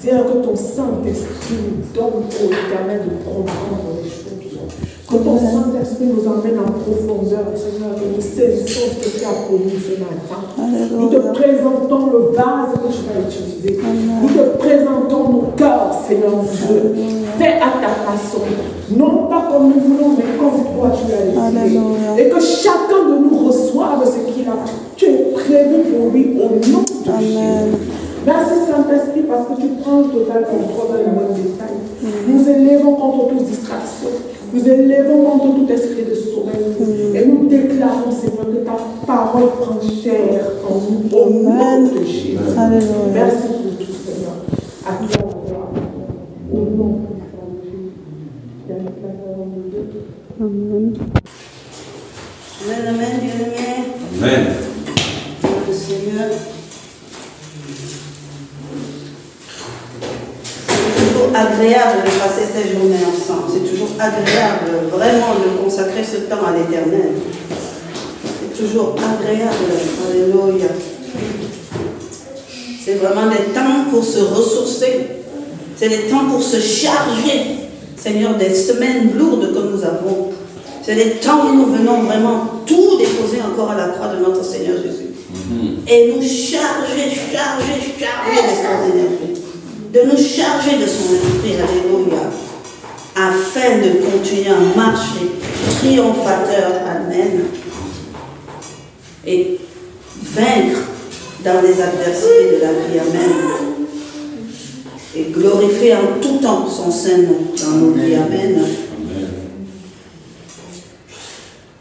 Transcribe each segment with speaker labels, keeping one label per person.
Speaker 1: Seigneur, que ton Saint-Esprit nous donne au Éternel de comprendre les choses. Que ton Saint-Esprit nous emmène en profondeur, Seigneur, que nous saisissons ce que tu as pour nous ce matin. Nous te présentons le vase que tu vas utiliser. Nous te présentons nos cœurs, Seigneur Dieu. Fais à ta façon. Non pas comme nous voulons, mais comme toi tu l'as décidé. Et que chacun de nous reçoive ce qu'il a prévu pour lui au nom de Jésus. Merci Saint-Esprit parce que tu prends le total contrôle dans le bon détail. Nous élevons contre toute distraction. Nous élevons contre tout esprit de sommeil. Et nous déclarons, Seigneur, que ta parole prend chair en nous au nom de Jésus. Merci pour tout, Seigneur. À toi, au nom de Jésus.
Speaker 2: Amen.
Speaker 3: Amen, amen, bien-aimé.
Speaker 4: Amen.
Speaker 3: Le Seigneur. C'est toujours agréable de passer ces journées ensemble. C'est toujours agréable vraiment de consacrer ce temps à l'Éternel. C'est toujours agréable. Alléluia. C'est vraiment des temps pour se ressourcer. C'est des temps pour se charger, Seigneur, des semaines lourdes que nous avons. C'est des temps où nous venons vraiment tout déposer encore à la croix de notre Seigneur Jésus. Et nous charger de son énergie. De nous charger de son esprit, alléluia, afin de continuer à marcher triomphateur, amen, et vaincre dans les adversités de la vie, amen, et glorifier en tout temps son Saint-Nom dans nos vies, amen.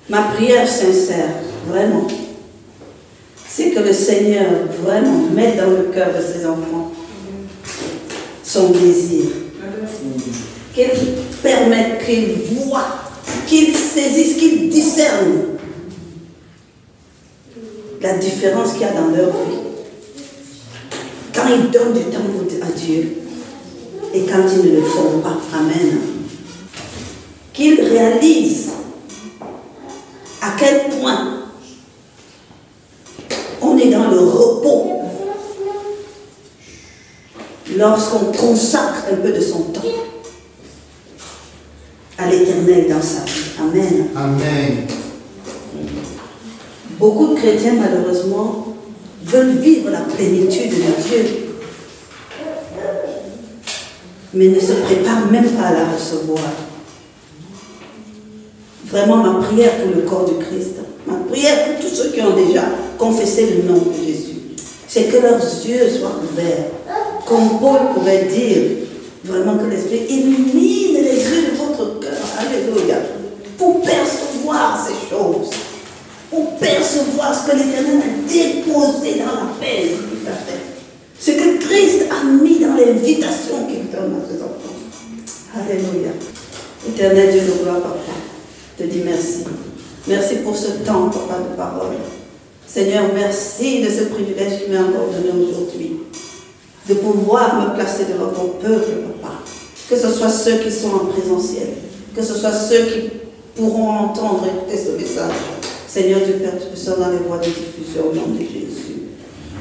Speaker 3: Ma prière sincère, vraiment, c'est que le Seigneur vraiment mette dans le cœur de ses enfants son désir. Qu'il permette, qu'il voit, qu'il saisisse, qu'il discerne la différence qu'il y a dans leur vie. Quand ils donnent du temps à Dieu et quand ils ne le font pas. Amen. Qu'ils réalisent à quel point on est dans le repos lorsqu'on consacre un peu de son temps à l'Éternel dans sa vie. Amen.
Speaker 5: Amen.
Speaker 3: Beaucoup de chrétiens, malheureusement, veulent vivre la plénitude de Dieu, mais ne se préparent même pas à la recevoir. Vraiment, ma prière pour le corps du Christ, ma prière pour tous ceux qui ont déjà confessé le nom de Jésus, c'est que leurs yeux soient ouverts. Comme Paul pouvait dire, vraiment que l'Esprit illumine les yeux de votre cœur, alléluia, pour percevoir ces choses, pour percevoir ce que l'Éternel a déposé dans la paix, tout à fait. Ce que Christ a mis dans l'invitation qu'il donne à ses enfants. Alléluia. Éternel Dieu de gloire, papa, je te dis merci. Merci pour ce temps, papa, de parole. Seigneur, merci de ce privilège qu'il m'a encore donné aujourd'hui, de pouvoir me placer devant ton peuple, papa. Que ce soit ceux qui sont en présentiel, que ce soit ceux qui pourront entendre et écouter ce message. Seigneur Dieu Père, tu sois dans les voies de diffusion au nom de Jésus.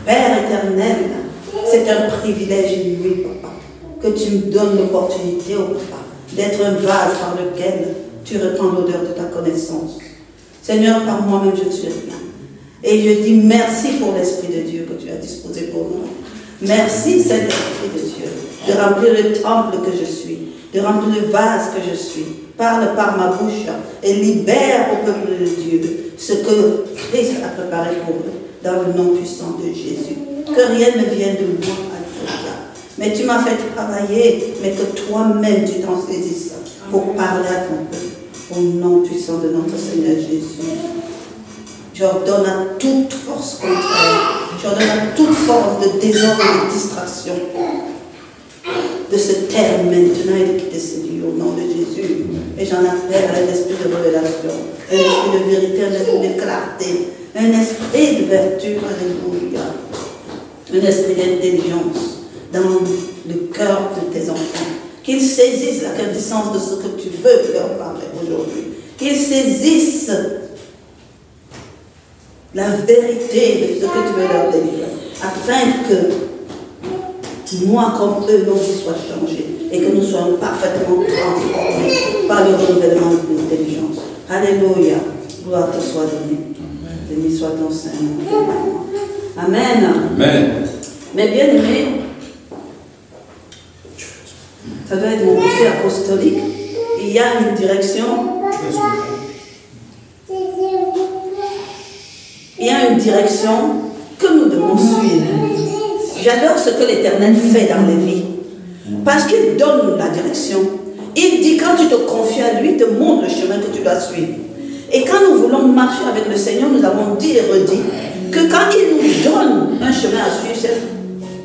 Speaker 3: Père éternel, c'est un privilège inouï, papa, que tu me donnes l'opportunité, oh papa, d'être un vase par lequel tu répands l'odeur de ta connaissance. Seigneur, par moi-même, je ne suis rien. Et je dis merci pour l'Esprit de Dieu que tu as disposé pour nous. Merci, Saint-Esprit de Dieu, de remplir le temple que je suis, de remplir le vase que je suis. Parle par ma bouche et libère au peuple de Dieu ce que Christ a préparé pour eux, dans le nom puissant de Jésus. Que rien ne vienne de moi, alléluia. Mais tu m'as fait travailler, mais que toi-même tu t'en saisisses pour parler à ton peuple, au nom puissant de notre Seigneur Jésus. J'ordonne à toute force contraire, j'ordonne à toute force de désordre et de distraction de se taire maintenant et de quitter ce lieu au nom de Jésus. Et j'en appelle à un esprit de révélation, un esprit de vérité, un esprit de clarté, un esprit de vertu, alléluia, un esprit d'intelligence dans le cœur de tes enfants. Qu'ils saisissent la quintessence de ce que tu veux leur parler aujourd'hui. Qu'ils saisissent la vérité de ce que tu veux leur délivrer, afin que moi comme eux, nos vies soient changées et que nous soyons parfaitement transformés par le renouvellement de l'intelligence. Alléluia. Gloire te soit donnée. Béni soit ton Saint-Nom. Amen.
Speaker 2: Amen.
Speaker 3: Mais bien aimé, ça doit être mon conseil apostolique. Il y a une direction. Il y a une direction que nous devons suivre. J'adore ce que l'Éternel fait dans les vies. Parce qu'il donne la direction. Il dit, quand tu te confies à lui, il te montre le chemin que tu dois suivre. Et quand nous voulons marcher avec le Seigneur, nous avons dit et redit que quand il nous donne un chemin à suivre,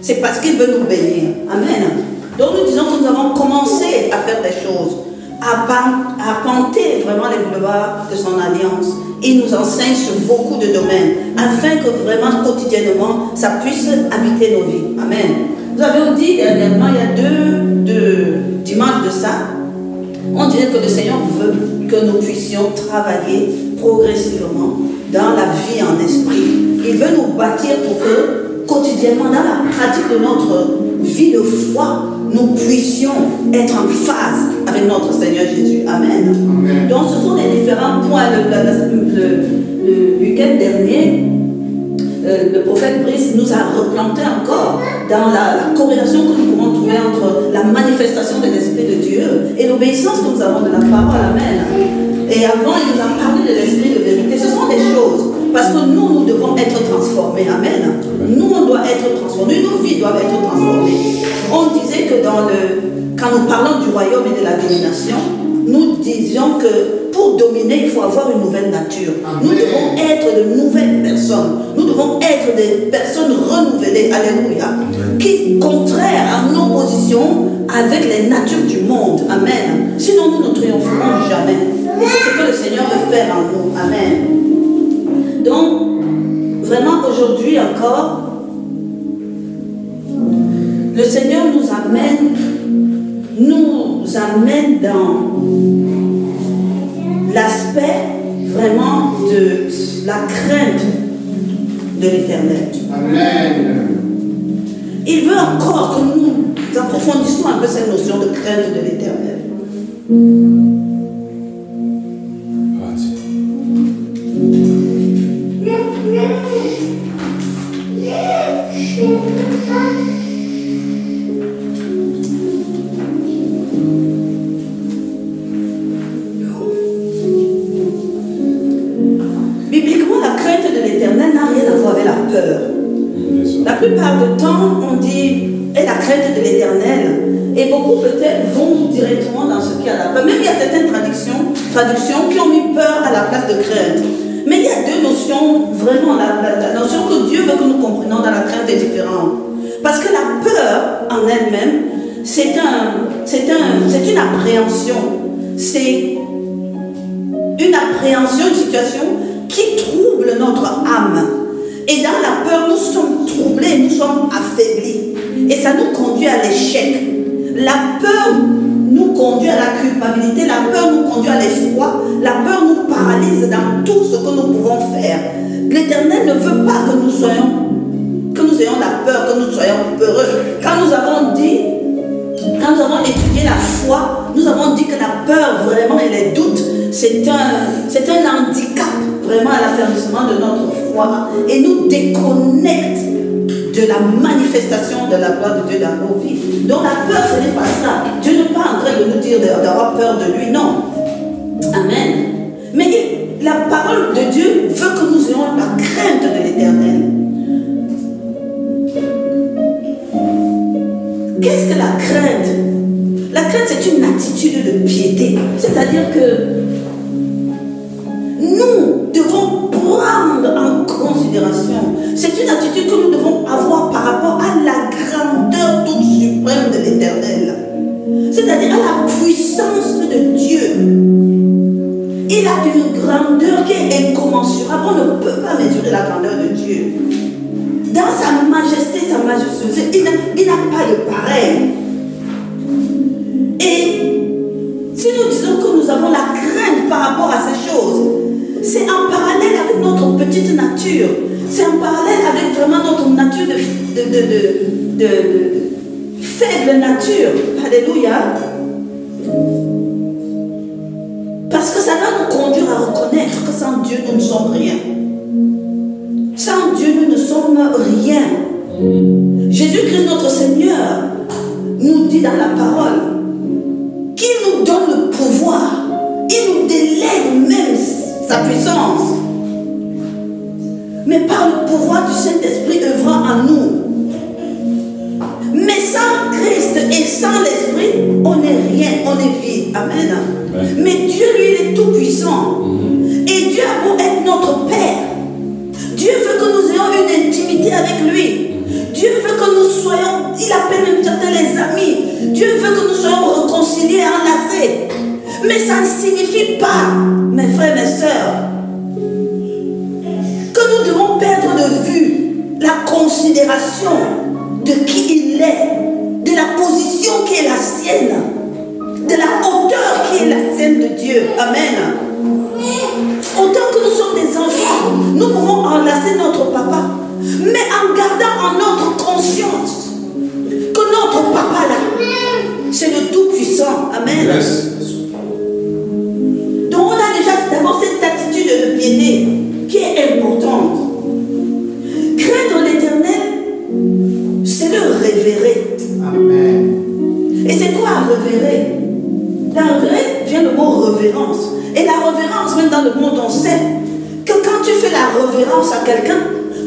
Speaker 3: c'est parce qu'il veut nous bénir. Amen. Donc nous disons que nous avons commencé à faire des choses, à planter vraiment les boulevards de son alliance. Il nous enseigne sur beaucoup de domaines, afin que vraiment quotidiennement, ça puisse habiter nos vies. Amen. Nous avions dit dernièrement, il y a deux dimanches de ça, on dirait que le Seigneur veut que nous puissions travailler progressivement dans la vie en esprit. Il veut nous bâtir pour que quotidiennement, dans la pratique de notre vie de foi, nous puissions être en phase avec notre Seigneur Jésus. Amen. Amen. Donc ce sont les différents points. Le week-end dernier, le prophète Brice nous a replanté encore dans la corrélation que nous pouvons trouver entre la manifestation de l'Esprit de Dieu et l'obéissance que nous avons de la parole. Amen. Et avant, il nous a parlé de l'Esprit de vérité. Ce sont des choses, parce que nous devons être transformés. Amen. Nous, on doit être transformés. Nos vies doivent être transformées. On disait que quand nous parlons du royaume et de la domination, nous disions que pour dominer, il faut avoir une nouvelle nature. Amen. Nous devons être de nouvelles personnes. Nous devons être des personnes renouvelées. Alléluia. Amen. Qui, contraire à nos positions avec les natures du monde. Amen. Sinon, nous ne triompherons jamais. Et c'est ce que le Seigneur veut faire en nous. Amen. Donc, vraiment, aujourd'hui encore, le Seigneur nous amène dans l'aspect vraiment de la crainte de l'Éternel. Amen. Il veut encore que nous approfondissions un peu cette notion de crainte de l'Éternel. Bibliquement, la crainte de l'Éternel n'a rien à voir avec la peur. La plupart du temps, on dit et la crainte de l'Éternel, et beaucoup peut-être vont directement dans ce qui a la peur. Même il y a certaines traductions qui ont mis peur à la place de crainte. Mais il y a deux notions, vraiment, la notion que Dieu veut que nous comprenions dans la crainte est différente. Parce que la peur en elle-même, c'est une appréhension. C'est une appréhension, une situation qui trouble notre âme. Et dans la peur, nous sommes troublés, nous sommes affaiblis. Et ça nous conduit à l'échec. La peur nous conduit à la culpabilité, la peur nous conduit à l'effroi, la peur nous paralyse dans tout ce que nous pouvons faire. L'Éternel ne veut pas que nous ayons la peur, que nous soyons peureux. Quand nous avons étudié la foi, nous avons dit que la peur vraiment et les doutes, c'est un handicap vraiment à l'affermissement de notre foi et nous déconnecte de la manifestation de la gloire de Dieu dans nos vies. Donc la peur, ce n'est pas ça. Dieu n'est pas en train de nous dire d'avoir peur de lui, non. Amen. Mais la parole de Dieu veut que nous ayons la crainte de l'Éternel. Qu'est-ce que la crainte? La crainte, c'est une attitude de piété. C'est-à-dire que nous devons prendre en considération. C'est une attitude que nous devons avoir par rapport à la grandeur toute suprême de l'Éternel. C'est-à-dire à la puissance de Dieu. Il a une grandeur qui est incommensurable. On ne peut pas mesurer la grandeur de Dieu. Dans sa majesté, sa majestuosité, il n'a pas de pareil. Et si nous disons que nous avons la crainte par rapport à ces choses, c'est en parallèle avec notre petite nature. C'est en parallèle avec vraiment notre nature faible nature. Alléluia. Parce que ça va nous conduire à reconnaître que sans Dieu, nous ne sommes rien. Sans Dieu, nous ne sommes rien. Jésus-Christ, notre Seigneur, nous dit dans la parole qu'il nous donne le pouvoir. Il nous délègue même sa puissance. Mais par le pouvoir du Saint-Esprit œuvrant en nous. Mais sans Christ et sans l'Esprit, on n'est rien, on est vide. Amen. Mais Dieu, lui, il est tout puissant. Et Dieu a beau être notre Père. Dieu veut que nous ayons une intimité avec lui. Dieu veut que nous soyons, il appelle même certains les amis. Dieu veut que nous soyons réconciliés, enlacés. Mais ça ne signifie pas, mes frères et mes sœurs, que nous devons perdre de vue la considération de qui il est, de la position qui est la sienne, de la hauteur qui est la sienne de Dieu. Amen. Autant que nous sommes des enfants, nous pouvons enlacer notre papa, mais en gardant en notre conscience que notre papa là, c'est le Tout-Puissant. Amen. Yes. Donc on a déjà d'abord cette attitude de piété qui est importante. Craindre l'Éternel, c'est le révérer. Amen. Et c'est quoi révérer? La révérer vient le mot révérence. Et la révérence, même dans le monde, on sait que quand tu fais la révérence à quelqu'un,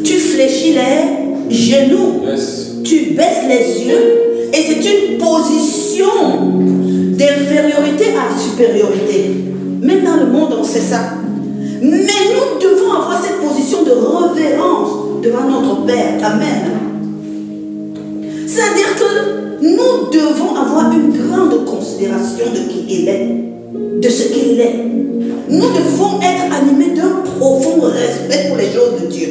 Speaker 3: tu fléchis les genoux, yes. Tu baisses les yeux, et c'est une position d'infériorité à supériorité. Même dans le monde, on sait ça. Mais nous devons avoir cette position de révérence devant notre Père. Amen. C'est-à-dire que nous devons avoir une grande considération de qui il est, de ce qu'il est. Nous devons être animés d'un profond respect pour les choses de Dieu.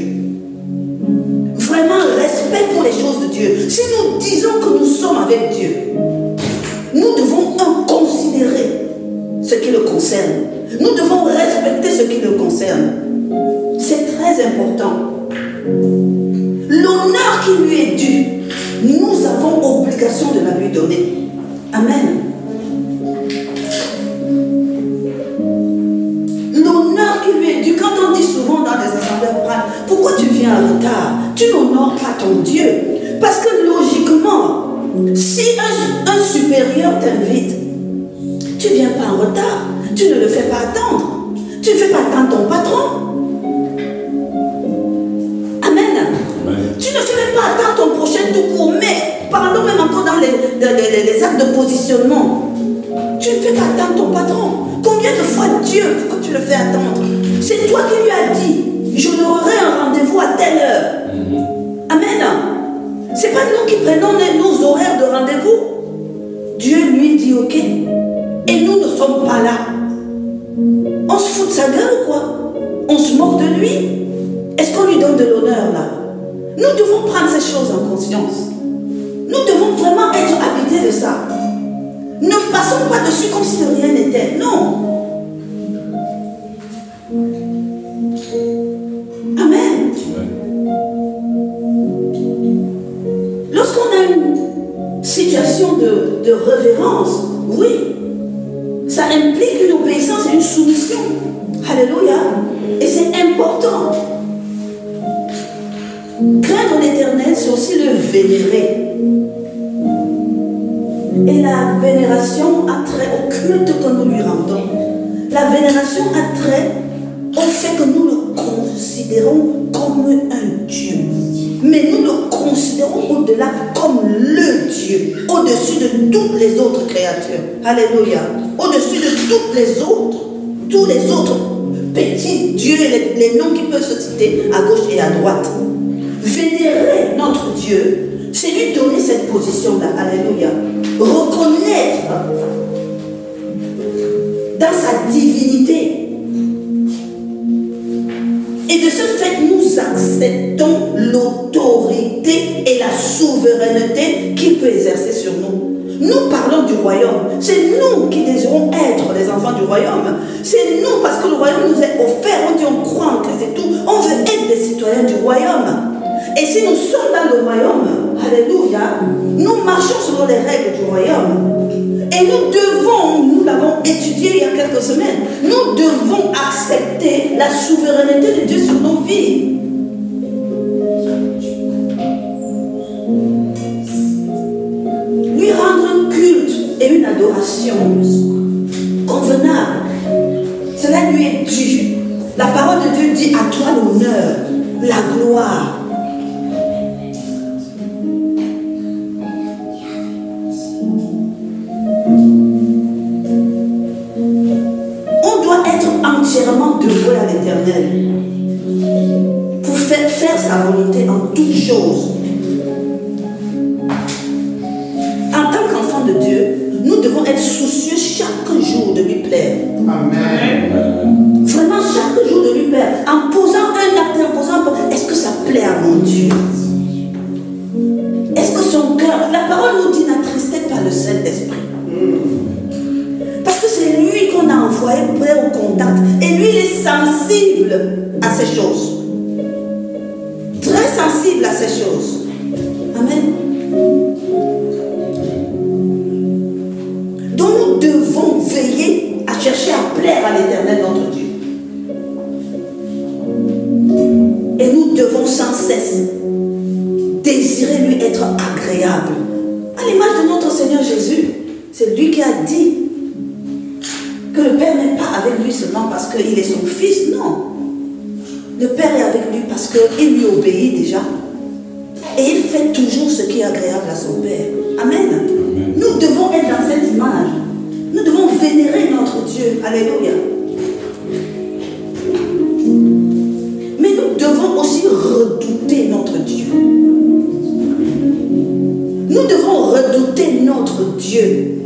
Speaker 3: Vraiment respect pour les choses de Dieu. Si nous disons que nous sommes avec Dieu, nous devons considérer ce qui le concerne. Nous devons respecter ce qui le concerne. C'est très important. L'honneur qui lui est dû, nous avons obligation de la lui donner. Amen. L'honneur qui lui est dû, quand on dit souvent dans les assemblées, pourquoi tu viens en retard? Tu n'honores pas ton Dieu. Parce que logiquement, si un supérieur t'invite, tu ne viens pas en retard, tu ne le fais pas attendre. Tu ne fais pas attendre ton patron. Amen. Tu ne fais même pas attendre ton prochain tout court. Mais parlons même encore dans les actes de positionnement. Tu ne fais pas attendre ton patron. Combien de fois Dieu, pourquoi tu le fais attendre? C'est toi qui lui as dit, je n'aurai un rendez-vous à telle heure. Amen. C'est pas nous qui prenons nos horaires de rendez-vous. Dieu lui dit ok. Et nous ne sommes pas là. On se fout de sa gueule ou quoi? On se moque de lui? Est-ce qu'on lui donne de l'honneur là? Nous devons prendre ces choses en conscience. Nous devons vraiment être habités de ça. Ne passons pas dessus comme si de rien n'était. Non. Amen. Lorsqu'on a une situation de révérence, oui, ça implique une obéissance et une soumission. Alléluia. Et c'est important. Craindre l'Éternel, c'est aussi le vénérer. Et la vénération a trait au culte que nous lui rendons. La vénération a trait au fait que nous le considérons comme un Dieu. Mais nous le considérons au-delà comme le Dieu, au-dessus de toutes les autres créatures. Alléluia. Au-dessus de toutes les autres, tous les autres petits dieux, les noms qui peuvent se citer à gauche et à droite. Vénérer notre Dieu, c'est lui donner cette position-là. Alléluia. Reconnaître dans sa divinité. Et de ce fait, nous acceptons l'autorité et la souveraineté qu'il peut exercer sur nous. Nous parlons du royaume. C'est nous qui désirons être les enfants du royaume. C'est nous, parce que le royaume nous est offert. On dit on croit en Christ et tout. On veut être des citoyens du royaume. Et si nous sommes dans le royaume, Alléluia. Nous marchons selon les règles du royaume. Et nous l'avons étudié il y a quelques semaines, nous devons accepter la souveraineté de Dieu sur nos vies. Lui rendre un culte et une adoration convenable. Cela lui est dû. La parole de Dieu dit à toi l'honneur, la gloire. Entièrement dévoué à l'Éternel pour faire sa volonté en toutes choses. En tant qu'enfant de Dieu, nous devons être soucieux chaque jour de lui plaire. Amen. Vraiment chaque jour de lui plaire. En posant un acte, en posant un acte, est-ce que ça plaît à mon Dieu? Est-ce que son cœur, la parole nous dit, n'attristez pas le Saint-Esprit. Parce que c'est lui qu'on a envoyé près au contact. Et lui, il est sensible à ces choses. Très sensible à ces choses. Amen. Donc nous devons veiller à chercher à plaire à l'Éternel notre Dieu. Et nous devons sans cesse désirer lui être agréable. À l'image de notre Seigneur Jésus. C'est lui qui a dit que le Père n'est pas avec lui seulement parce qu'il est son fils, non. Le Père est avec lui parce qu'il lui obéit déjà. Et il fait toujours ce qui est agréable à son Père. Amen. Amen. Nous devons être dans cette image. Nous devons vénérer notre Dieu. Alléluia. Mais nous devons aussi redouter notre Dieu. Nous devons redouter notre Dieu.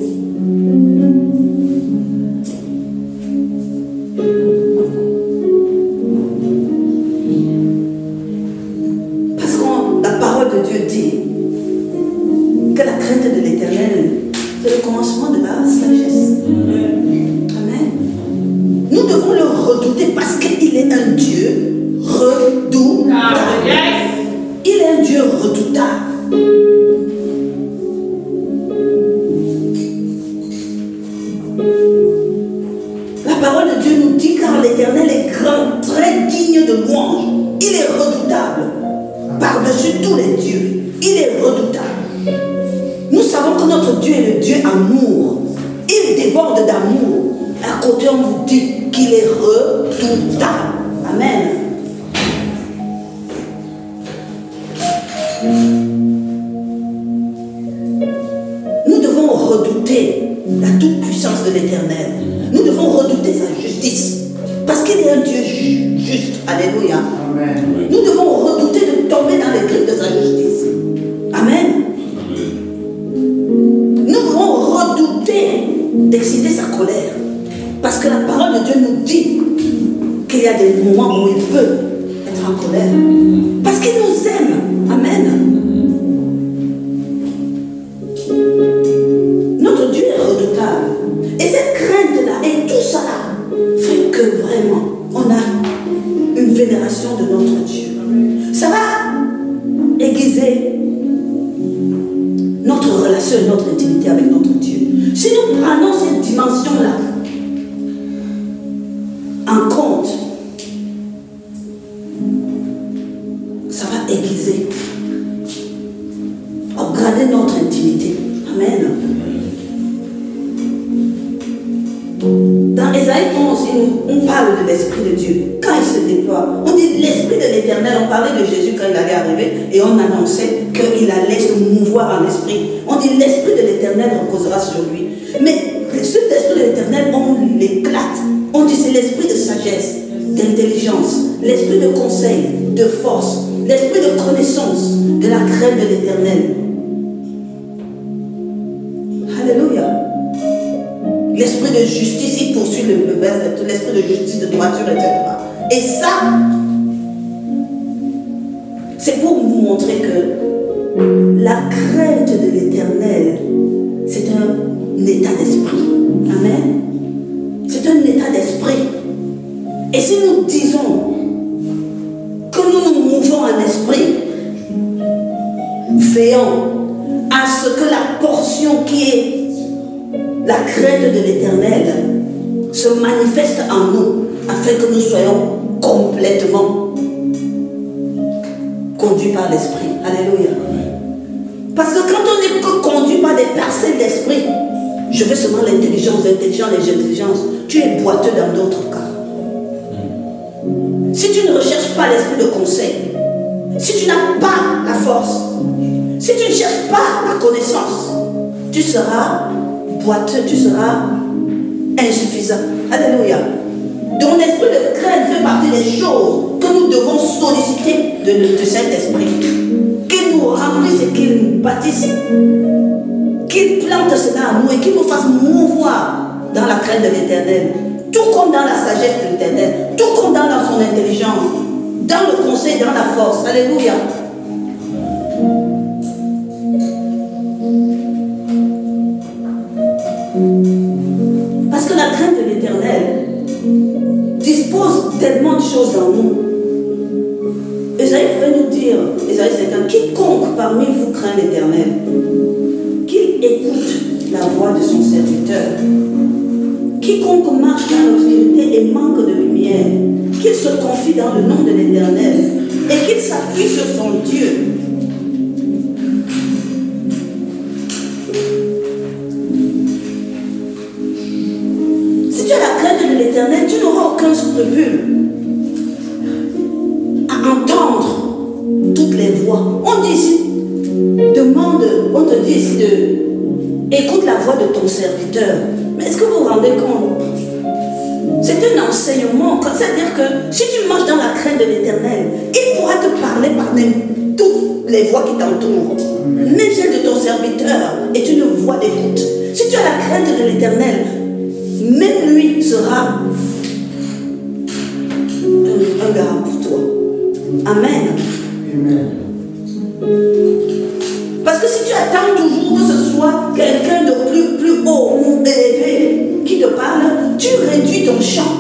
Speaker 3: veillons à ce que la portion qui est la crainte de l'Éternel se manifeste en nous, afin que nous soyons complètement conduits par l'Esprit. Alléluia. Parce que quand on est que conduit par des percées d'esprit, je veux seulement l'intelligence, tu es boiteux dans d'autres cas. Si tu ne recherches pas l'esprit de conseil, si tu n'as pas la force, si tu ne cherches pas la connaissance, tu seras boiteux, tu seras insuffisant. Alléluia. Ton esprit de crainte fait partie des choses que nous devons solliciter de Saint-Esprit. Qu'il nous remplisse et qu'il nous bâtisse. Qu'il plante cela en nous et qu'il nous fasse mouvoir dans la crainte de l'Éternel. Tout comme dans la sagesse de l'Éternel. Tout comme dans son intelligence. Dans le conseil, dans la force. Alléluia. Parce que la crainte de l'Éternel dispose tellement de choses en nous. Esaïe pouvait nous dire, Esaïe 50, quiconque parmi vous craint l'Éternel, qu'il écoute la voix de son serviteur. Quiconque marche dans l'obscurité et manque de lumière, qu'il se confie dans le nom de l'Éternel et qu'il s'appuie sur son Dieu. Si tu as la crainte de l'Éternel, tu n'auras aucun scrupule à entendre toutes les voix. On dit ici, on te dit ici écoute la voix de ton serviteur. Mais est-ce que vous vous rendez compte? C'est un enseignement. C'est-à-dire que si tu marches dans la crainte de l'Éternel, il pourra te parler par toutes les voix qui t'entourent. Même celle de ton serviteur est une voix d'écoute. Si tu as la crainte de l'Éternel, même lui sera un garant pour toi. Amen. Amen. Parce que si tu attends toujours que ce soit quelqu'un de plus haut ou élevé qui te parle, tu réduis ton champ.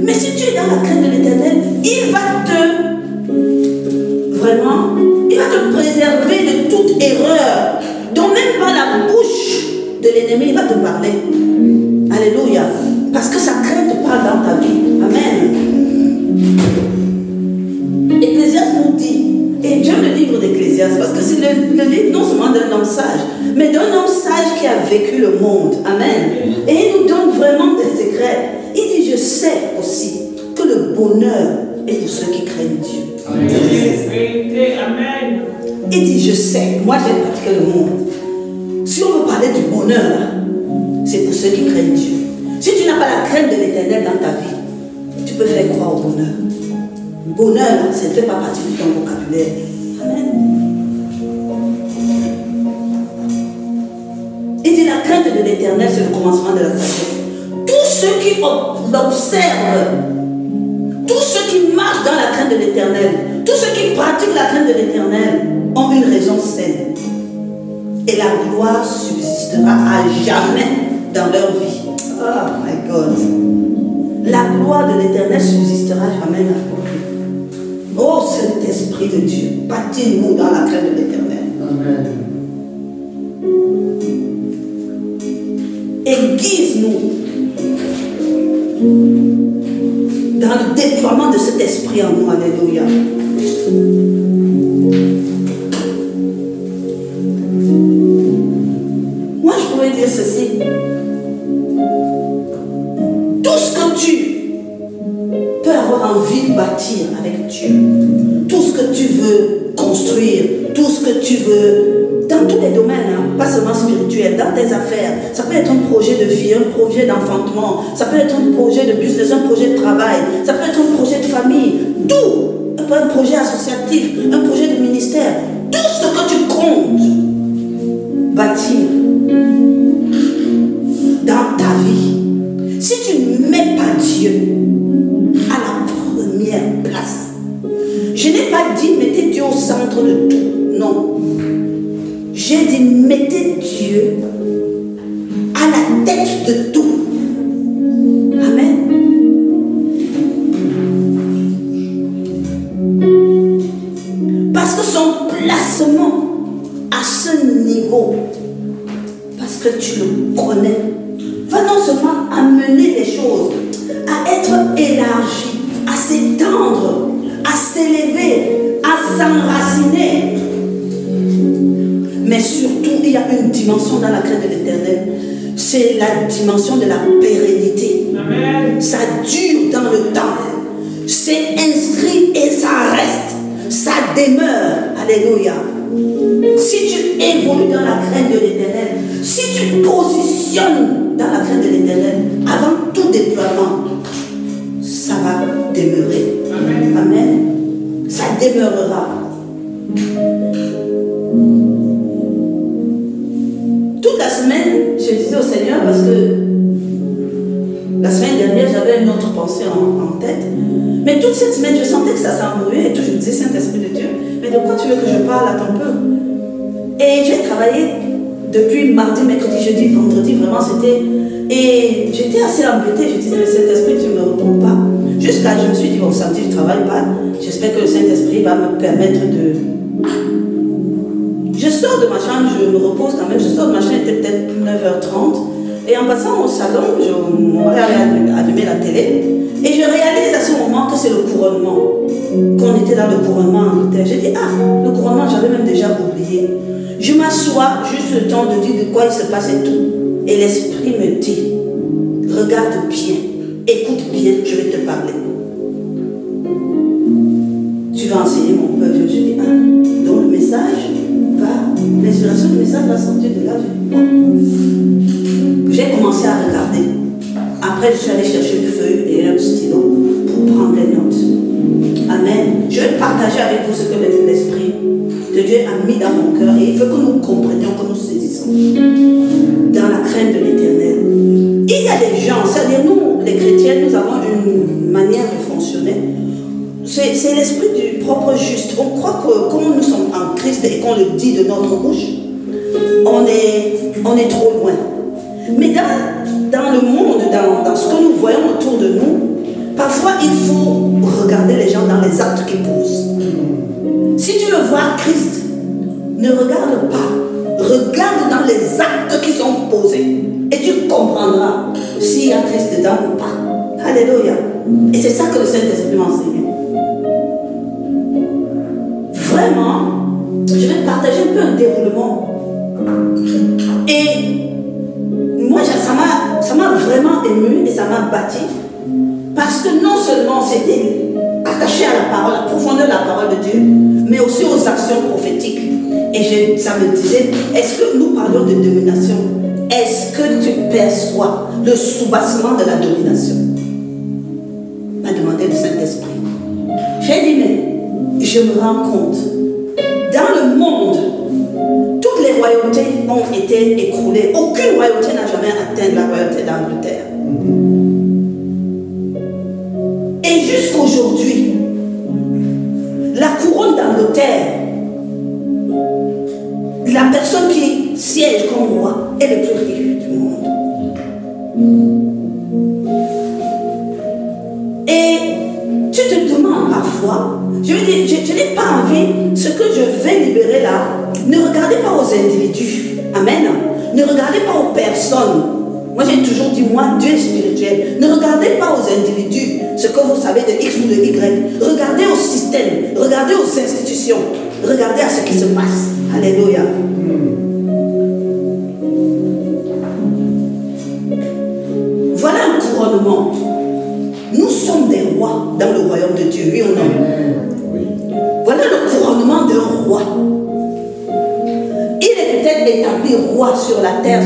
Speaker 3: Mais si tu es dans la crainte de l'Éternel, il va te préserver de toute erreur, dont même pas la bouche de l'ennemi, il va te parler. Alléluia. Parce que sa crainte parle dans ta vie. Amen. Ecclésiaste nous dit, et j'aime le livre d'Ecclésiaste, parce que c'est le livre non seulement d'un homme sage, mais d'un homme sage qui a vécu le monde. Amen. Et il nous donne vraiment des secrets. Il dit, je sais aussi que le bonheur est pour ceux qui craignent Dieu. Amen. Il dit, je sais, moi j'ai pratiqué le monde. Si on veut parler du bonheur, c'est pour ceux qui craignent Dieu. Si tu n'as pas la crainte de l'Éternel dans ta vie, tu peux faire croire au bonheur. Bonheur, ça ne fait pas partie de ton vocabulaire. Amen. Il dit, la crainte de l'Éternel, c'est le commencement de la sagesse. Tous ceux qui l'observent, tous ceux qui marchent dans la crainte de l'Éternel, tous ceux qui pratiquent la crainte de l'Éternel ont une raison saine. Et la gloire subsistera à jamais dans leur vie. Oh my God. La gloire de l'Éternel subsistera jamais dans leur vie. Oh Saint-Esprit de Dieu, bâtis-nous dans la crainte de l'Éternel. Amen. Aiguise-nous dans le déploiement de cet esprit en nous. Alléluia. Moi, je pourrais dire ceci. Tout ce que tu peux avoir envie de bâtir avec Dieu, tout ce que tu veux construire, tout ce que tu veux, dans tous les domaines, hein, pas seulement spirituel, dans tes affaires, ça peut être un projet de vie, un projet d'enfantement, ça peut être un projet de business, un projet de travail, ça peut être un projet de famille, tout, un projet associatif, un projet de ministère, tout ce que tu comptes bâtir dans ta vie, si tu ne mets pas Dieu à la première place, je n'ai pas dit mettez Dieu au centre de tout, non. J'ai dit mettez Dieu à la tête de tout. Amen. Parce que son placement seulement à ce niveau, parce que tu le connais, va non seulement amener les choses à être élargies, à s'étendre, à s'élever, à s'enraciner. Mais surtout, il y a une dimension dans la crainte de l'Éternel. C'est la dimension de la pérennité. Amen. Ça dure dans le temps. C'est inscrit et ça reste. Ça demeure. Alléluia. Si tu évolues dans la crainte de l'Éternel, si tu te positionnes dans la crainte de l'Éternel, avant tout déploiement, ça va demeurer. Amen. Amen. Ça demeurera. Toute la semaine, je disais au Seigneur, parce que la semaine dernière, j'avais une autre pensée en tête. Mais toute cette semaine, je sentais que ça s'embrouillait et tout. Je me disais, Saint-Esprit de Dieu, mais de quoi tu veux que je parle à ton peuple? Et j'ai travaillé depuis mardi, mercredi, jeudi, vendredi, vraiment c'était... Et j'étais assez embêtée. Je disais, mais Saint-Esprit, tu ne me réponds pas. Jusqu'à, je me suis dit, bon, samedi, je ne travaille pas. J'espère que le Saint-Esprit va me permettre de... Je sors de ma chambre, je me repose quand même. Je sors de ma chambre, il était peut-être 9h30. Et en passant au salon, on avait allumé la télé. Et je réalise à ce moment que c'est le couronnement. Qu'on était dans le couronnement en Angleterre. J'ai dit, ah, le couronnement, j'avais même déjà oublié. Je m'assois, juste le temps de dire de quoi il se passe et tout. Et l'Esprit me dit, regarde bien, écoute bien, je vais te parler. Tu vas enseigner mon peuple. Je me suis dit, ah, donc le message va, l'inspiration du message va sortir de là. J'ai commencé à regarder. Après, je suis allée chercher une feuille et un stylo pour prendre les notes. Amen. Je vais partager avec vous ce que l'Esprit de Dieu a mis dans mon cœur et il veut que nous comprenions, que nous saisissons dans la crainte de l'Éternel. Il y a des gens, c'est-à-dire nous, les chrétiens, nous avons une manière de fonctionner. C'est l'esprit du propre juste. On croit que comme nous sommes en Christ et qu'on le dit de notre bouche, on est trop loin. Mais dans le monde, dans ce que nous voyons autour de nous, parfois il faut regarder les gens dans les actes qu'ils posent. Si tu veux voir Christ, ne regarde pas. Regarde dans les actes qui sont posés. Et tu comprendras s'il y a Christ dedans ou pas. Alléluia. Et c'est ça que le Saint-Esprit m'a enseigné. Vraiment, je vais partager un peu un déroulement. Et moi, ça m'a vraiment ému et ça m'a bâti. Parce que non seulement c'était attaché à la parole, à la profondeur de la parole de Dieu, mais aussi aux actions prophétiques. Et ça me disait, est-ce que nous parlons de domination? Est-ce que tu perçois le soubassement de la domination? M'a demandé le Saint-Esprit. J'ai dit, mais je me rends compte, dans le monde, toutes les royautés ont été écroulées. Aucune royauté n'a jamais atteint la royauté d'Angleterre. Et jusqu'aujourd'hui, la couronne d'Angleterre, la personne qui siège comme roi est le plus riche du monde. Et tu te demandes parfois, je n'ai pas envie, ce que je vais libérer là, ne regardez pas aux individus. Amen. Ne regardez pas aux personnes. Moi j'ai toujours dit, moi, Dieu est spirituel. Ne regardez pas aux individus, ce que vous savez de X ou de Y. Regardez au système, regardez aux institutions, regardez à ce qui se passe. Alléluia. Voilà un couronnement. Nous sommes des rois dans le royaume de Dieu, oui ou non? Oui. Voilà le couronnement d'un roi. Il est peut-être établi roi sur la terre,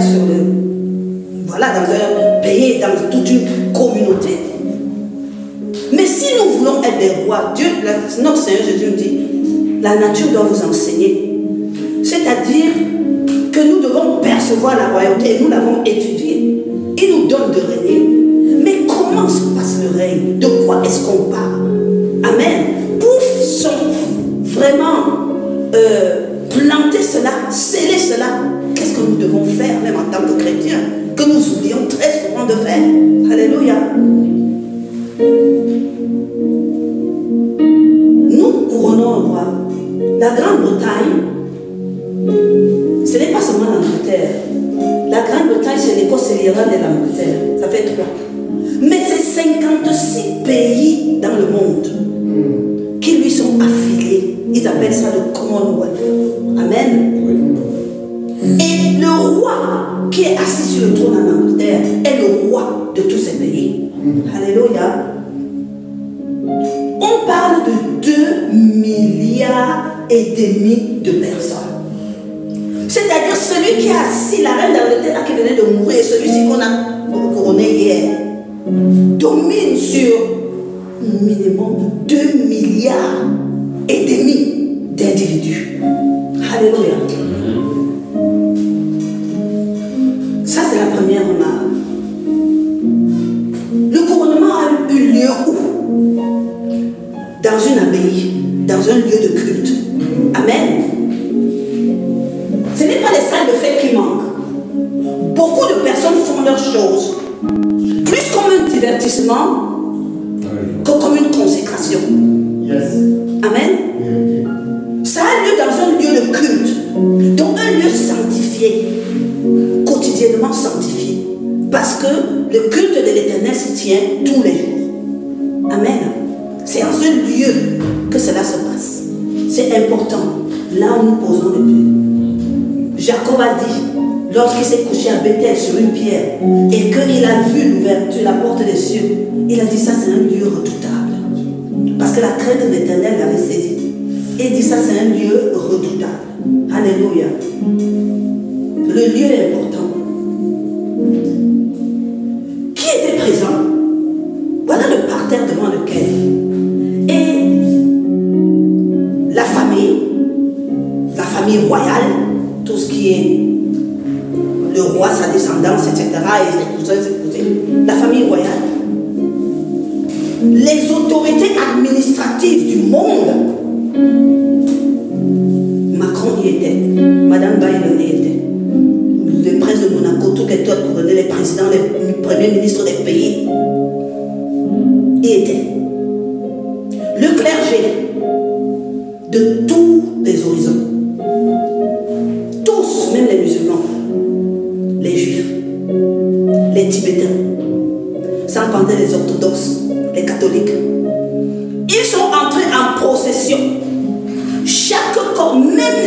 Speaker 3: voilà, dans un pays, dans toute une communauté. Mais si nous voulons être des rois, Dieu, notre Seigneur Jésus nous dit, la nature doit vous enseigner. C'est-à-dire que nous devons percevoir la royauté, et nous l'avons étudié. Il nous donne de régner. Mais comment se passe le règne? De quoi est-ce qu'on parle? Amen. Pour vraiment planter cela, sceller cela, qu'est-ce que nous devons faire, même en tant que chrétiens, que nous oublions très souvent de faire? Alléluia. Nous couronnons un roi. La Grande-Bretagne Irlande et l'Angleterre. Ça fait 3. Mais c'est 56 pays dans le monde qui lui sont affiliés. Ils appellent ça le Commonwealth. Amen. Et le roi qui est assis sur le trône en Angleterre est le roi de tous ces pays. Alléluia. On parle de 2,5 milliards de personnes. C'est-à-dire celui qui a assis, la reine d'Angleterre qui venait de mourir, celui-ci qu'on a couronné hier, domine sur minimum 2,5 milliards d'individus. Alléluia. Ça, c'est la première remarque. Le couronnement a eu lieu où? Dans une abbaye, dans un lieu de culte. Amen. Ce n'est pas les salles de fête qui manquent. Beaucoup de personnes font leurs choses plus comme un divertissement que comme une consécration.
Speaker 2: Yes.
Speaker 3: Amen. Ça a lieu dans un lieu de culte, donc un lieu sanctifié, quotidiennement sanctifié, parce que le culte de l'Éternel se tient tous les jours. Amen. C'est dans un lieu que cela se passe. C'est important. Là où nous posons les pieds. Jacob a dit, lorsqu'il s'est couché à Bethel sur une pierre et qu'il a vu l'ouverture, la porte des cieux, il a dit ça c'est un lieu redoutable. Parce que la crainte de l'Éternel l'avait saisi. Et il dit ça c'est un lieu redoutable. Alléluia. Le lieu est important. Qui était présent? Voilà le parterre devant lequel. Et la famille royale, tout ce qui est le roi, sa descendance, etc. Et ses cousins, la famille royale, les autorités administratives du monde. Macron y était, Madame Biden y était, le prince de Monaco, tous les autres gouverneurs, les présidents, les premiers ministres des pays y étaient. Le clergé de tous les horizons. Tous, même les musulmans, les juifs, les tibétains, sans compter les orthodoxes, les catholiques. Ils sont entrés en procession. Chaque corps, même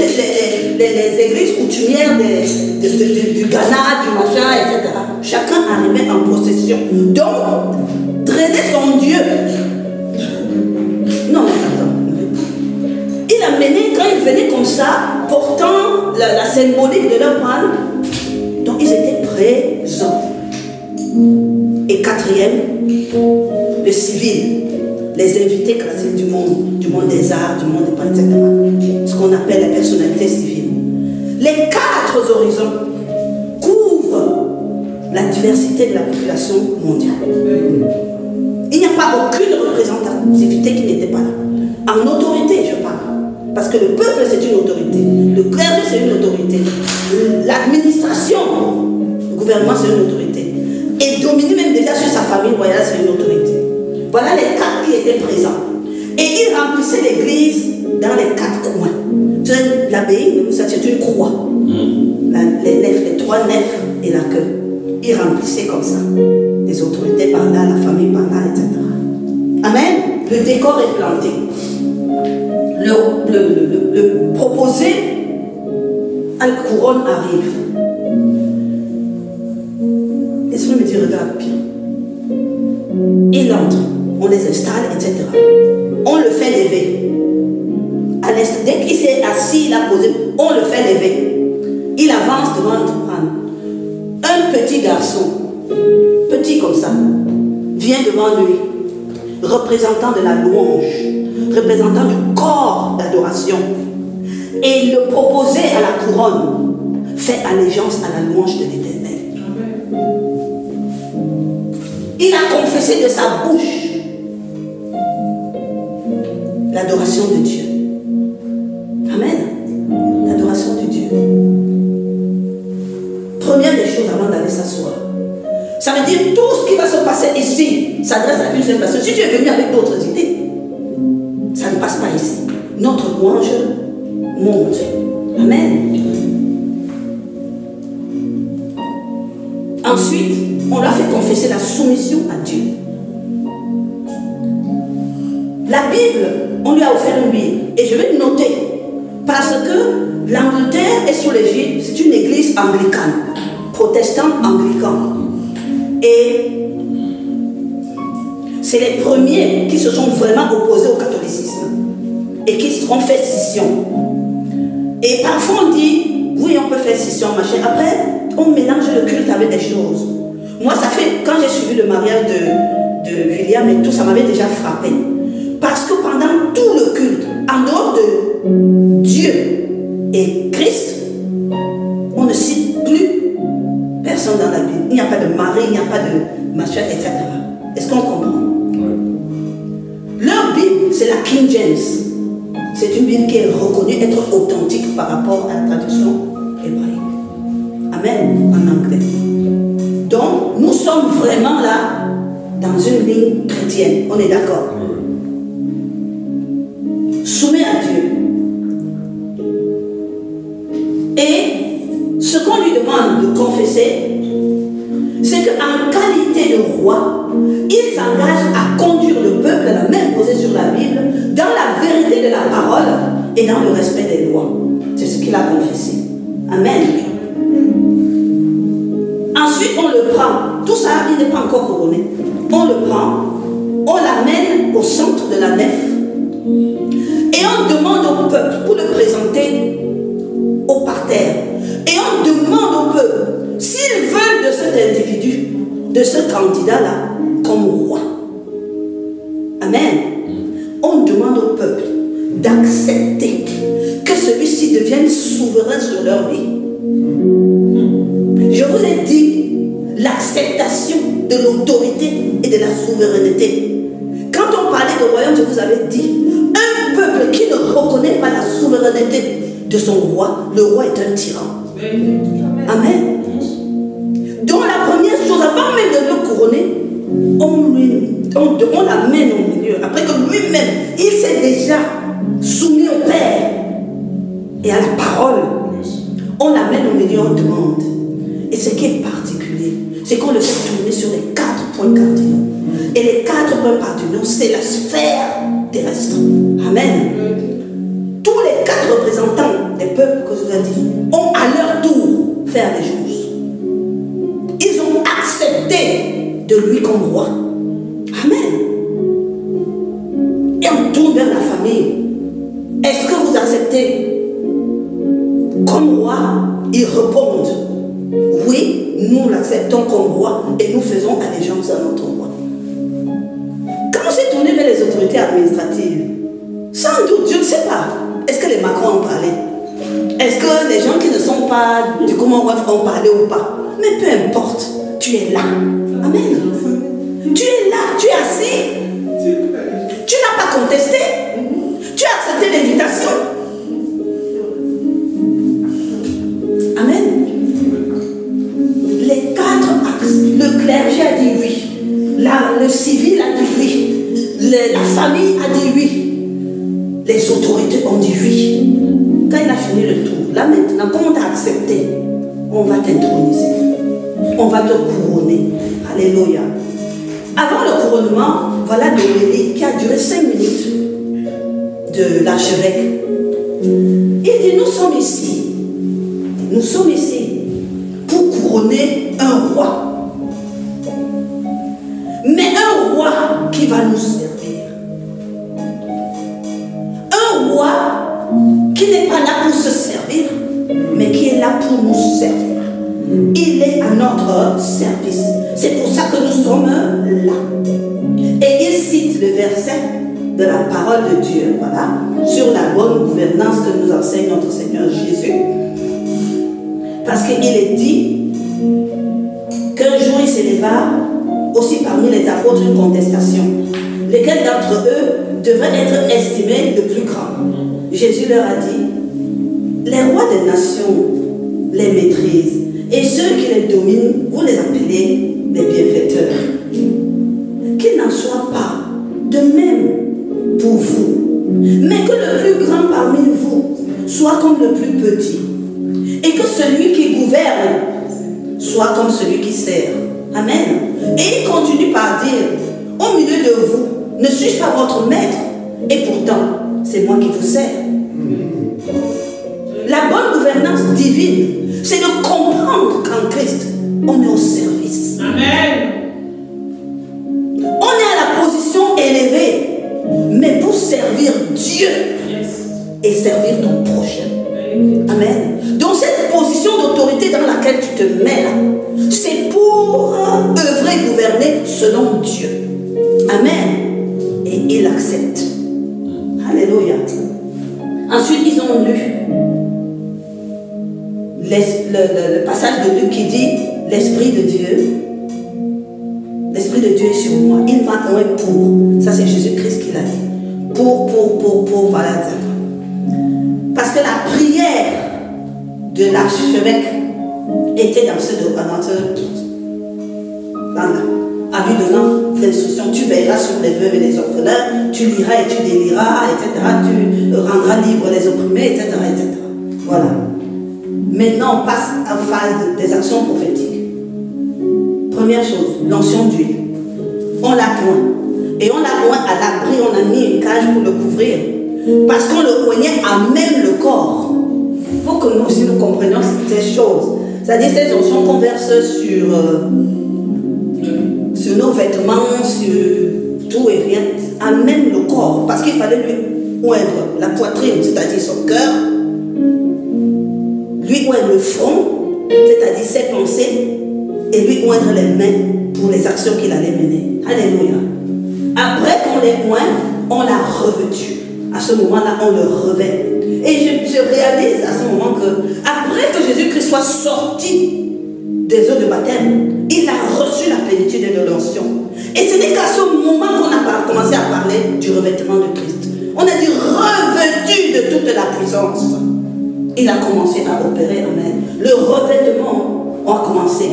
Speaker 3: les églises coutumières du Ghana, du machin, etc. Chacun arrivait en procession. Donc, traîner son Dieu. Non, attends. Il a mené, quand ils venaient comme ça, portant la symbolique de leur prendre, donc ils étaient présents. Et quatrième, le civil, les invités classiques du monde des arts, du monde des parts, etc. Ce qu'on appelle la personnalité civile. Les 4 horizons couvrent la diversité de la population mondiale. Il n'y a pas aucune représentativité qui n'était pas là. En autorité, je parle. Parce que le peuple, c'est une autorité. Le clergé, c'est une autorité. L'administration, le gouvernement, c'est une autorité. Et dominer même déjà sur sa famille royale, c'est une autorité. Voilà les 4 qui étaient présents. Et ils remplissaient l'église dans les 4 coins. L'abbaye, c'est une croix. Les 3 nefs et la queue. Ils remplissaient comme ça. Les autorités par là, la famille par là, etc. Amen. Le décor est planté. Le proposé à la couronne arrive. L'esprit me dit, regarde bien. Il entre, on les installe, etc. On le fait lever. Dès qu'il s'est assis, il a posé, on le fait lever. Il avance devant notre crâne. Un petit garçon, petit comme ça, vient devant lui, représentant de la louange, représentant du corps d'adoration. Et le proposer à la couronne fait allégeance à la louange de l'Éternel. Il a confessé de sa bouche l'adoration de Dieu. Amen. L'adoration de Dieu. Première des choses avant d'aller s'asseoir. Ça veut dire tout ce qui va se passer ici s'adresse à une seule personne. Si tu es venu avec d'autres idées, ça ne passe pas ici. Notre louange monte. Amen. Ensuite, on leur fait confesser la soumission à Dieu. La Bible, on lui a offert une Bible. Et je vais noter, parce que l'Angleterre est sous l'égide, c'est une église anglicane, protestante anglican. Et c'est les premiers qui se sont vraiment opposés au catholicisme et qui se sont fait scission. Et parfois on dit, oui, on peut faire scission, machin. Après, on mélange le culte avec des choses. Moi, ça fait, quand j'ai suivi le mariage de William et tout, ça m'avait déjà frappé. Parce que pendant tout le culte, en dehors de Dieu et Christ, on ne cite plus personne dans la Bible. Il n'y a pas de Marie, il n'y a pas de machin, etc. Est-ce qu'on comprend? Leur Bible, c'est la King James. C'est une Bible qui est reconnue être authentique par rapport à la traduction hébraïque. Amen, en anglais. Donc, nous sommes vraiment là dans une ligne chrétienne. On est d'accord? Soumet à Dieu. Et ce qu'on lui demande de confesser, c'est qu'en qualité de roi, il s'engage à conduire le peuple à la main posée sur la Bible, dans la vérité de la parole et dans le respect des lois. C'est ce qu'il a confessé. Amen. Ensuite, on le prend. Tout ça, il n'est pas encore couronné. On le prend, on l'amène au centre de la nef et on demande au peuple pour le présenter au parterre. Et on demande au peuple s'ils veulent de cet individu, de ce candidat-là, comme roi. Amen. On demande au peuple d'accepter que celui-ci devienne souverain sur leur vie. Je vous ai dit l'acceptation de l'autorité et de la souveraineté. Quand on parlait de royaume, je vous avais dit, un peuple qui ne reconnaît pas la souveraineté de son roi, le roi est un tyran. Amen. Donc la première chose, avant même de le couronner, on l'amène au milieu. Après que lui-même, il s'est déjà soumis au Père et à la parole, on l'amène au milieu, on demande. Et ce qui est particulier, c'est qu'on le fait tourner sur les 4 points cardinaux. Et les 4 points cardinaux, c'est la sphère terrestre. Amen. Tous les 4 représentants des peuples que je vous ai dit ont à leur tour fait des choses. Ils ont accepté de lui comme roi. Amen. Et on tourne vers la famille. Est-ce que vous acceptez comme roi? Ils répondent oui, nous l'acceptons comme roi et nous faisons allégeance à notre roi. Quand on s'est tourné vers les autorités administratives, sans doute, je ne sais pas, est-ce que les Macron ont parlé? Est-ce que les gens qui ne sont pas du Commonwealth ont parlé ou pas? Mais peu importe, tu es là. Amen. Tu es là, tu es assis. Tu n'as pas contesté. Tu as accepté l'invitation. Amen. Les 4 axes, le clergé a dit oui, le civil a dit oui, la famille a dit oui, les autorités ont dit oui. Quand il a fini le tour, là maintenant, quand on t'a accepté, on va t'introniser, on va te couronner. Alléluia. Avant le couronnement, voilà l'homélie qui a duré 5 minutes de l'archevêque. Il dit, nous sommes ici pour couronner un roi. Mais un roi qui va nous servir. Un roi qui n'est pas là pour se servir, mais qui est là pour nous servir. Il est à notre service. C'est pour ça que nous sommes là. Et il cite le verset de la parole de Dieu, voilà, sur la bonne gouvernance que nous enseigne notre Seigneur Jésus. Parce qu'il est dit qu'un jour il s'éleva aussi parmi les apôtres une contestation. Lesquels d'entre eux devraient être estimés le plus grand? Jésus leur a dit, les rois des nations les maîtrisent et ceux qui les dominent, vous les appelez les bienfaiteurs. Qu'il n'en soit pas de même pour vous, mais que le plus grand parmi vous soit comme le plus petit, et que celui qui gouverne soit comme celui qui sert. Amen. Et il continue par dire, au milieu de vous, ne suis-je pas votre maître? Et pourtant, c'est moi qui vous sers. La bonne gouvernance divine, c'est de comprendre qu'en Christ, on est au service.
Speaker 1: Amen.
Speaker 3: On est à la position élevée, mais pour servir Dieu et servir ton prochain. Amen. Donc cette position d'autorité dans laquelle tu te mets là, c'est pour œuvrer et gouverner selon Dieu. Amen. Et il accepte. Alléluia. Ensuite, ils ont lu le passage de Luc qui dit l'Esprit de Dieu est sur moi. Il m'a oint pour. Ça, c'est Jésus-Christ qui l'a dit. Voilà. Parce que la prière de l'archevêque était dans à lui donnant l'instruction, tu veilleras sur les veuves et les orphelins, tu liras et tu déliras, etc. Tu rendras libre les opprimés, etc. etc. Voilà. Maintenant, on passe en phase des actions prophétiques. Première chose, l'onction d'huile. On l'a oint. Et on l'a oint à l'abri, on a mis une cage pour le couvrir. Parce qu'on le oignait à même le corps. Il faut que nous aussi nous comprenions ces choses. C'est-à-dire ces onctions qu'on verse sur nos vêtements, sur tout et rien, à même le corps. Parce qu'il fallait lui oindre la poitrine, c'est-à-dire son cœur, lui oindre le front, c'est-à-dire ses pensées, et lui oindre les mains pour les actions qu'il allait mener. Alléluia. Après qu'on les oint, on l'a revêtu. À ce moment-là, on le revêt. Et je réalise à ce moment que, après que Jésus-Christ soit sorti des eaux de baptême, il a reçu la plénitude de l'onction. Et ce n'est qu'à ce moment qu'on a commencé à parler du revêtement de Christ. On a dit revêtu de toute la puissance. Il a commencé à opérer, amen. Le revêtement a commencé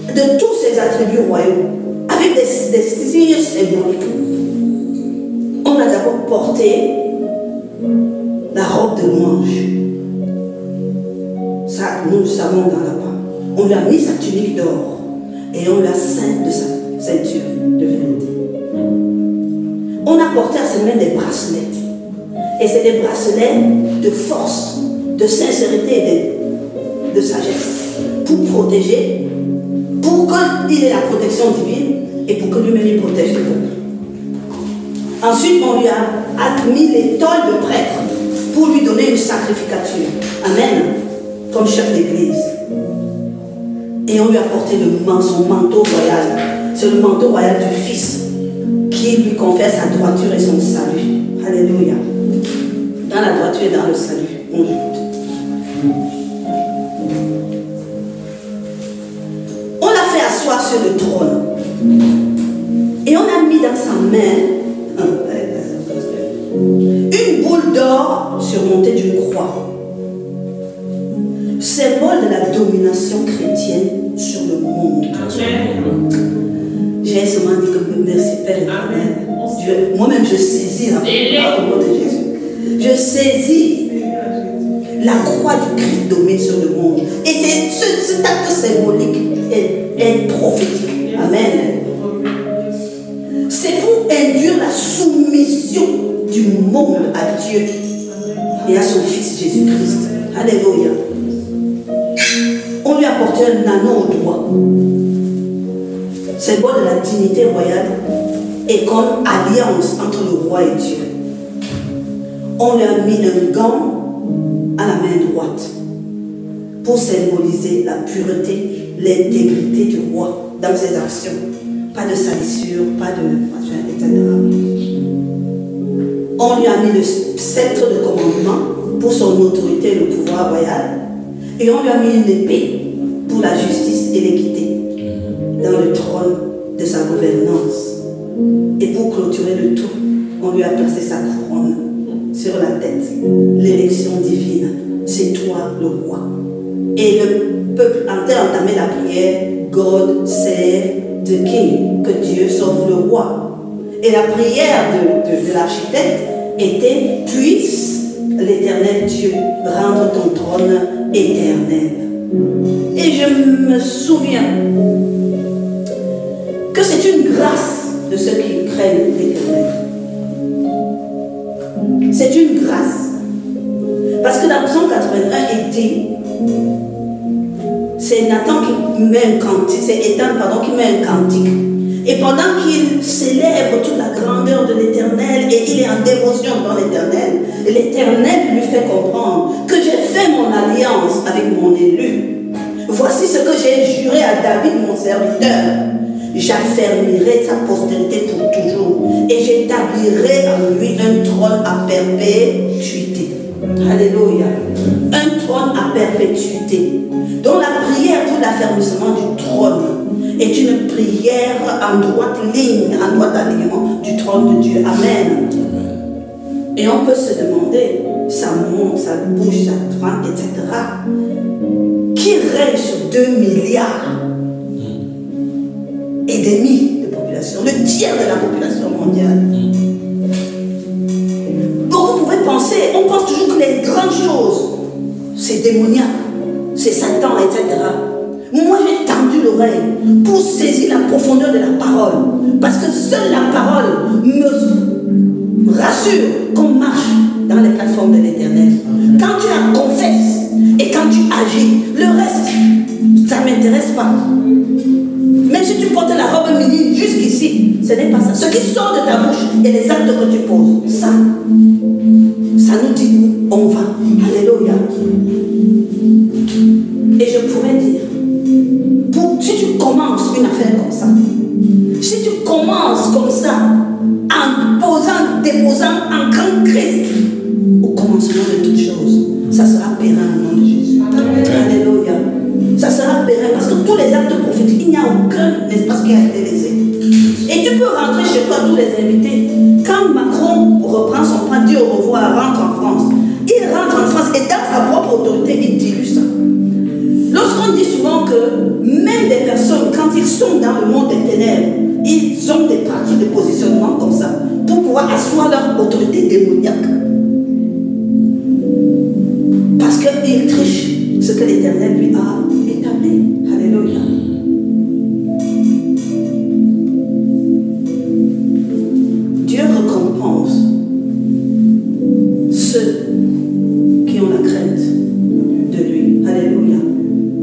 Speaker 3: de tous ses attributs royaux, avec des signes symboliques. On a d'abord porté la robe de louange. Ça, nous le savons dans la parole. On lui a mis sa tunique d'or et on lui a ceint de sa ceinture de vérité. On a porté à ses mains des bracelets. Et c'est des bracelets de force, de sincérité et de sagesse pour protéger, pour qu'il ait la protection divine et pour que lui-même il protège le peuple. Ensuite, on lui a mis l'étole de prêtre pour lui donner une sacrificature. Amen. Comme chef d'église. Et on lui a porté son manteau royal. C'est le manteau royal du Fils qui lui confère sa droiture et son salut. Alléluia. Dans la droiture et dans le salut, on lutte. On l'a fait asseoir sur le trône. Et on a mis dans sa main une boule d'or surmontée d'une croix. Symbole de la domination chrétienne sur le monde. J'ai seulement dit que merci Père éternel. Moi-même je saisis la parole de Jésus. Je saisis la croix du Christ domine sur le monde. Et cet acte symbolique est prophétique. Amen. C'est pour induire la soumission du monde à Dieu et à son Fils Jésus-Christ. Alléluia. On lui a porté un anneau au doigt, symbole de la dignité royale et comme alliance entre le roi et Dieu. On lui a mis un gant à la main droite pour symboliser la pureté, l'intégrité du roi dans ses actions. Pas de salissure, pas de etc. On lui a mis le sceptre de commandement pour son autorité et le pouvoir royal. Et on lui a mis une épée pour la justice et l'équité dans le trône de sa gouvernance. Et pour clôturer le tout, on lui a placé sa couronne sur la tête. L'élection divine, c'est toi le roi. Et le peuple a entamé la prière, God save the king, que Dieu sauve le roi. Et la prière de l'architecte était, puisse l'Éternel Dieu rendre ton trône éternel. Et je me souviens que c'est une grâce de ceux qui craignent l'Éternel. C'est une grâce. Parce que dans Psaume 81, il dit, c'est Nathan qui met un cantique, c'est Étan, pardon, qui met un cantique. Et pendant qu'il célèbre toute la grandeur de l'Éternel et il est en dévotion devant l'Éternel, l'Éternel lui fait comprendre que j'ai fait mon alliance avec mon élu. Voici ce que j'ai juré à David, mon serviteur. J'affermirai sa postérité pour toujours et j'établirai en lui un trône à perpétuité. Alléluia. Un trône à perpétuité. Donc la prière pour l'affermissement du trône est une prière en droite ligne, en droit alignement du trône de Dieu. Amen. Et on peut se demander, ça monte, ça bouge, ça tourne, etc. Qui règne sur 2 milliards et demi de population, le tiers de la population mondiale? Donc vous pouvez penser, on pense toujours que les grandes choses, c'est démoniaque, c'est Satan, etc. Moi j'ai tendu l'oreille pour saisir la profondeur de la parole, parce que seule la parole me rassure qu'on marche dans les plateformes de l'Éternel. Quand tu la confesses et quand tu agis, le reste, ça ne m'intéresse pas. Même si tu portes la robe mini jusqu'ici, ce n'est pas ça. Ce qui sort de ta bouche et les actes que tu poses, ça nous dit où on va. Alléluia. Et je pourrais dire, si tu commences une affaire comme ça, si tu commences comme ça, en déposant en grand Christ, au commencement de toutes choses, ça sera périn au nom de Jésus. Alléluia. Ça sera périn parce que tous les actes prophétiques, il n'y a aucun espace qui a été laissé. Et tu peux rentrer chez toi, tous les invités. Quand Macron reprend son point, dit au revoir, rentre en France. Il rentre en France et dans sa propre autorité, il dilue ça. Lorsqu'on dit souvent que même des personnes, quand ils sont dans le monde des ténèbres, ils ont des pratiques de positionnement comme ça pour pouvoir asseoir leur autorité démoniaque. Parce qu'ils trichent ce que l'Éternel lui a établi. Alléluia. Dieu récompense ceux qui ont la crainte de lui. Alléluia.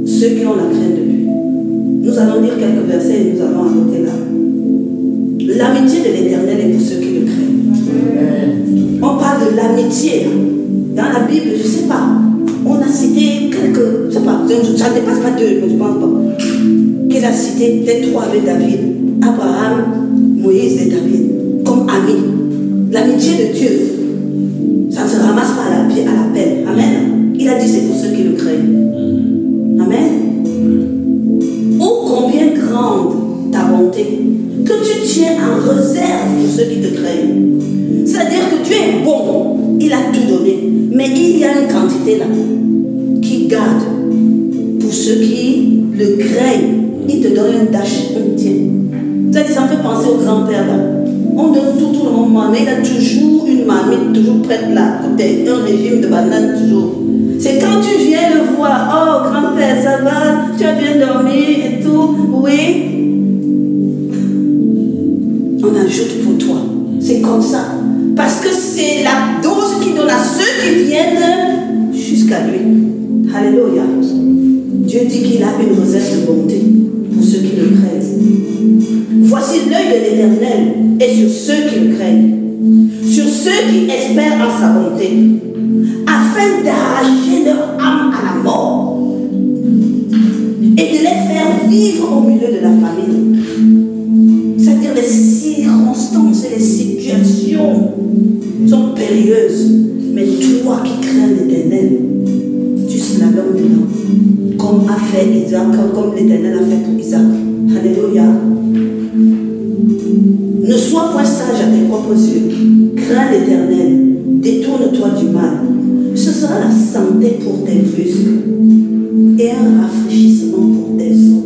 Speaker 3: Ceux qui ont la crainte de lui. Nous allons lire quelques versets et nous allons arrêter là. L'amitié de l'Éternel est pour ceux qui le craignent. On parle de l'amitié. Dans la Bible, je ne sais pas, on a cité quelques, je ne sais pas, ça ne dépasse pas 2, je ne pense pas. Qu'il a cité les 3 avec David, Abraham, Moïse et David, comme amis. L'amitié de Dieu, ça ne se ramasse pas à la peine. Amen. Il a dit c'est pour ceux qui le craignent. Amen. Oh, combien grande ta bonté, que tu tiens en réserve pour ceux qui te craignent. C'est-à-dire que Dieu est bon, il a tout donné, mais il y a une quantité là qui garde pour ceux qui le craignent. Il te donne un dash, un tien. Ça me fait penser au grand-père là. On donne tout le monde, mais il a toujours une marmite, toujours prête là, un régime de bananes toujours. C'est quand tu viens le voir, oh grand-père, ça va, tu as bien dormi et tout, oui. On ajoute pour toi. C'est comme ça. Parce que c'est la dose qu'il donne à ceux qui viennent jusqu'à lui. Alléluia. Dieu dit qu'il a une réserve de bonté pour ceux qui le craignent. Voici l'œil de l'Éternel est sur ceux qui le craignent, sur ceux qui espèrent en sa bonté, afin d'arracher leur âme à la mort et de les faire vivre au milieu de la famine. C'est-à-dire les circonstances et les situations sont périlleuses, mais toi qui crains l'Éternel, tu slalomes dedans, comme a fait Isaac, comme l'Éternel a fait pour Isaac. Alléluia. Ne sois point sage à tes propres yeux, crains l'Éternel, détourne-toi du mal. Ce sera la santé pour tes muscles et un rafraîchissement pour tes os.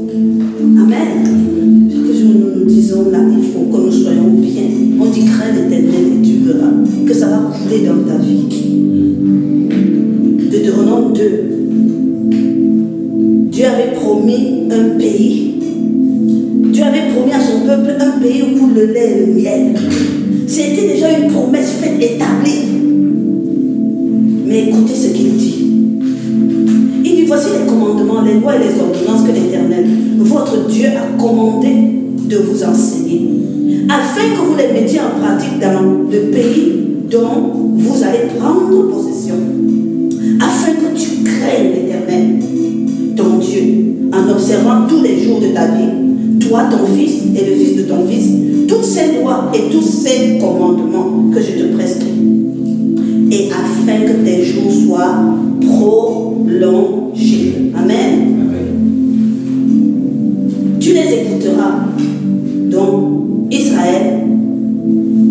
Speaker 3: Amen. Ce que nous disons là, il faut que nous soyons bien. On dit crains l'Éternel et tu verras que ça va couler dans ta vie. Deutéronome 2. Dieu avait promis un pays. Dieu avait promis à son peuple un pays où coule le lait et le miel. C'était déjà une promesse faite, établie. Mais écoutez ce qu'il dit. Il dit, voici les commandements, les lois et les ordonnances que l'Éternel, votre Dieu, a commandé de vous enseigner, afin que vous les mettiez en pratique dans le pays dont vous allez prendre possession, afin que tu craignes l'Éternel, ton Dieu, en observant tous les jours de ta vie, toi, ton fils et le fils de ton fils, toutes ces lois et tous ces commandements que je te prescris, et afin que tes jours soient prolongés. Amen. Tu les écouteras, donc Israël,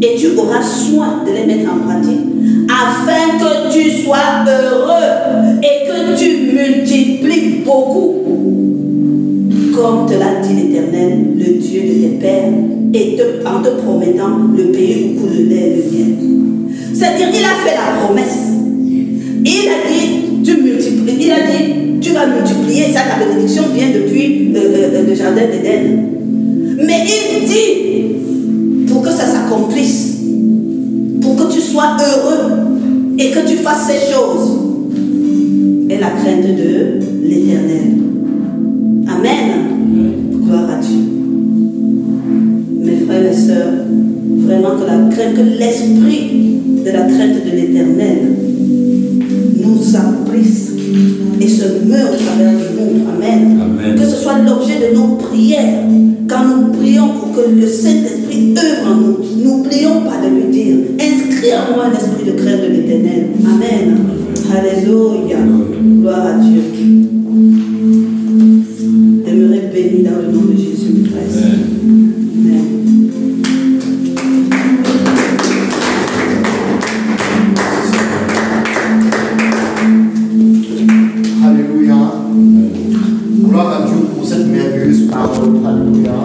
Speaker 3: et tu auras soin de les mettre en pratique, afin que tu sois heureux et que tu multiplies beaucoup, comme te l'a dit l'Éternel, le Dieu de tes pères, et en te promettant le pays où coule le lait et le miel. C'est-à-dire, il a fait la promesse. Il a dit, tu vas multiplier, ça, ta bénédiction vient depuis le jardin d'Éden. Mais il dit, pour que ça s'accomplisse, pour que tu sois heureux et que tu fasses ces choses, et la crainte de l'Éternel. Amen. Gloire à Dieu. Mes frères et sœurs, vraiment que l'esprit de la crainte de l'Éternel nous emplisse et se meurt au travers de nous. Amen. Amen. Que ce soit l'objet de nos prières. Quand nous prions pour que le Saint-Esprit œuvre en nous, n'oublions pas de lui dire, inscris en moi un esprit de crainte de l'Éternel. Amen. Alléluia. Gloire à Dieu. Demeurez bénis dans le nom de Jésus-Christ. Amen.
Speaker 2: Alléluia. Gloire à Dieu pour cette merveilleuse parole. Alléluia.